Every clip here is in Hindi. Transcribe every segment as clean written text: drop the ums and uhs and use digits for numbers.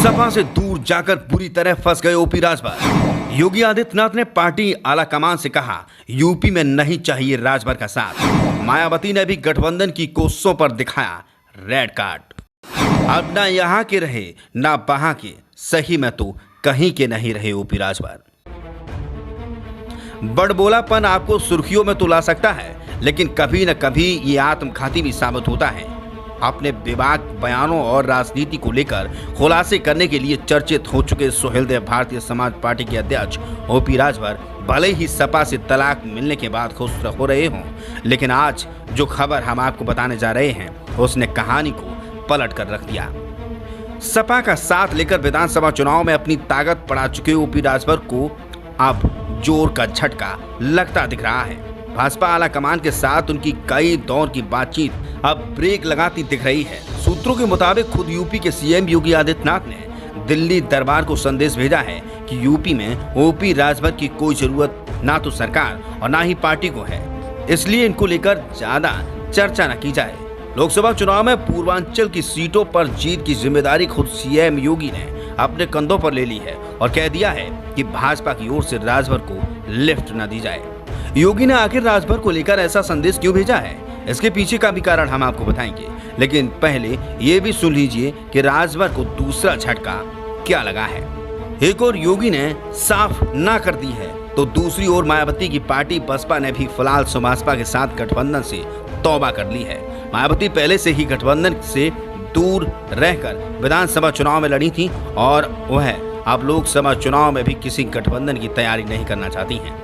सपा से दूर जाकर बुरी तरह फंस गए ओपी राजभर। योगी आदित्यनाथ ने पार्टी आला कमान से कहा, यूपी में नहीं चाहिए राजभर का साथ। मायावती ने भी गठबंधन की कोशिशों पर दिखाया रेड कार्ड। अब ना यहाँ के रहे ना वहां के, सही में तो कहीं के नहीं रहे ओपी राजभर। बड़बोलापन आपको सुर्खियों में तो ला सकता है, लेकिन कभी न कभी ये आत्मघाती भी साबित होता है। अपने विवाद बयानों और राजनीति को लेकर खुलासे करने के लिए चर्चित हो चुके सुहेलदेव भारतीय समाज पार्टी के अध्यक्ष ओपी राजभर भले ही सपा से तलाक मिलने के बाद खुश हो रहे हों, लेकिन आज जो खबर हम आपको बताने जा रहे हैं उसने कहानी को पलट कर रख दिया। सपा का साथ लेकर विधानसभा चुनाव में अपनी ताकत बढ़ा चुके ओपी राजभर को अब जोर का झटका लगता दिख रहा है। भाजपा आला कमान के साथ उनकी कई दौर की बातचीत अब ब्रेक लगाती दिख रही है। सूत्रों के मुताबिक खुद यूपी के सीएम योगी आदित्यनाथ ने दिल्ली दरबार को संदेश भेजा है कि यूपी में ओपी राजभर की कोई जरूरत ना तो सरकार और ना ही पार्टी को है, इसलिए इनको लेकर ज्यादा चर्चा न की जाए। लोकसभा चुनाव में पूर्वांचल की सीटों पर जीत की जिम्मेदारी खुद सीएम योगी ने अपने कंधों पर ले ली है और कह दिया है कि भाजपा की ओर से राजभर को लिफ्ट न दी जाए। योगी ने आखिर राजभर को लेकर ऐसा संदेश क्यों भेजा है, इसके पीछे का भी कारण हम आपको बताएंगे, लेकिन पहले ये भी सुन लीजिए कि राजभर को दूसरा झटका क्या लगा है। एक और योगी ने साफ ना कर दी है तो दूसरी ओर मायावती की पार्टी बसपा ने भी फिलहाल सुभाषपा के साथ गठबंधन से तौबा कर ली है। मायावती पहले से ही गठबंधन से दूर रहकर विधानसभा चुनाव में लड़ी थी और वह अब लोकसभा चुनाव में भी किसी गठबंधन की तैयारी नहीं करना चाहती हैं।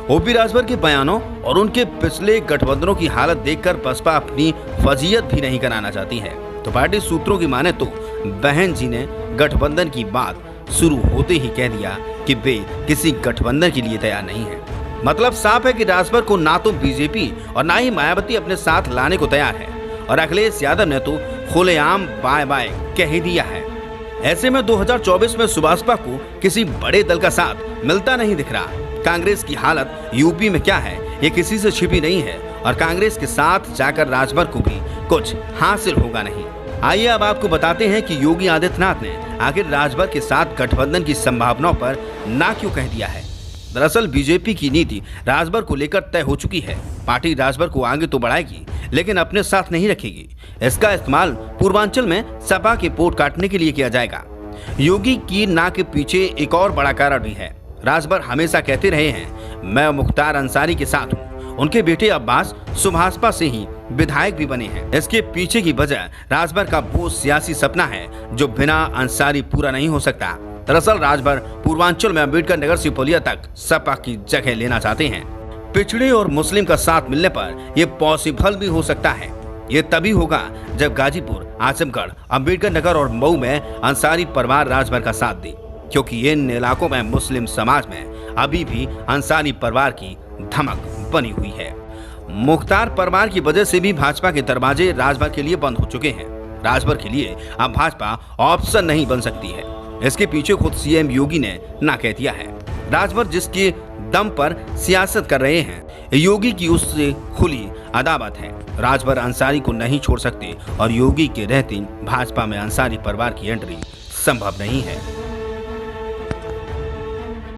ओपी राजभर के बयानों और उनके पिछले गठबंधनों की हालत देखकर बसपा अपनी फजीयत भी नहीं कराना चाहती है। तो पार्टी सूत्रों की माने तो बहन जी ने गठबंधन की बात शुरू होते ही कह दिया कि वे किसी गठबंधन के लिए तैयार नहीं है। मतलब साफ है कि राजभर को ना तो बीजेपी और ना ही मायावती अपने साथ लाने को तैयार है और अखिलेश यादव ने तो खुलेआम बाय बाय कह ही दिया है। ऐसे में 2024 में सुभाषपा को किसी बड़े दल का साथ मिलता नहीं दिख रहा। कांग्रेस की हालत यूपी में क्या है ये किसी से छिपी नहीं है और कांग्रेस के साथ जाकर राजभर को भी कुछ हासिल होगा नहीं। आइए अब आपको बताते हैं कि योगी आदित्यनाथ ने आखिर राजभर के साथ गठबंधन की संभावनाओं पर ना क्यों कह दिया है। दरअसल बीजेपी की नीति राजभर को लेकर तय हो चुकी है। पार्टी राजभर को आगे तो बढ़ाएगी लेकिन अपने साथ नहीं रखेगी। इसका इस्तेमाल पूर्वांचल में सपा के पोट काटने के लिए किया जाएगा। योगी की ना के पीछे एक और बड़ा कारण भी है। राजभर हमेशा कहते रहे हैं, मैं मुख्तार अंसारी के साथ हूँ। उनके बेटे अब्बास सुभाषपा से ही विधायक भी बने हैं। इसके पीछे की वजह राजभर का वो सियासी सपना है जो बिना अंसारी पूरा नहीं हो सकता। दरअसल राजभर पूर्वांचल में अम्बेडकर नगर से पुलिया तक सपा की जगह लेना चाहते हैं। पिछड़े और मुस्लिम का साथ मिलने पर यह पॉसिबल भी हो सकता है। ये तभी होगा जब गाजीपुर, आजमगढ़, अम्बेडकर नगर और मऊ में अंसारी परिवार राजभर का साथ दे, क्योंकि इन इलाकों में मुस्लिम समाज में अभी भी अंसारी परिवार की धमक बनी हुई है। मुख्तार परिवार की वजह से भी भाजपा के दरवाजे राजभर के लिए बंद हो चुके हैं। राजभर के लिए अब भाजपा ऑप्शन नहीं बन सकती है। इसके पीछे खुद सीएम योगी ने ना कह दिया है। राजभर जिसके दम पर सियासत कर रहे हैं, योगी की उससे खुली अदावत है। राजभर अंसारी को नहीं छोड़ सकते और योगी के रहते भाजपा में अंसारी परिवार की एंट्री संभव नहीं है।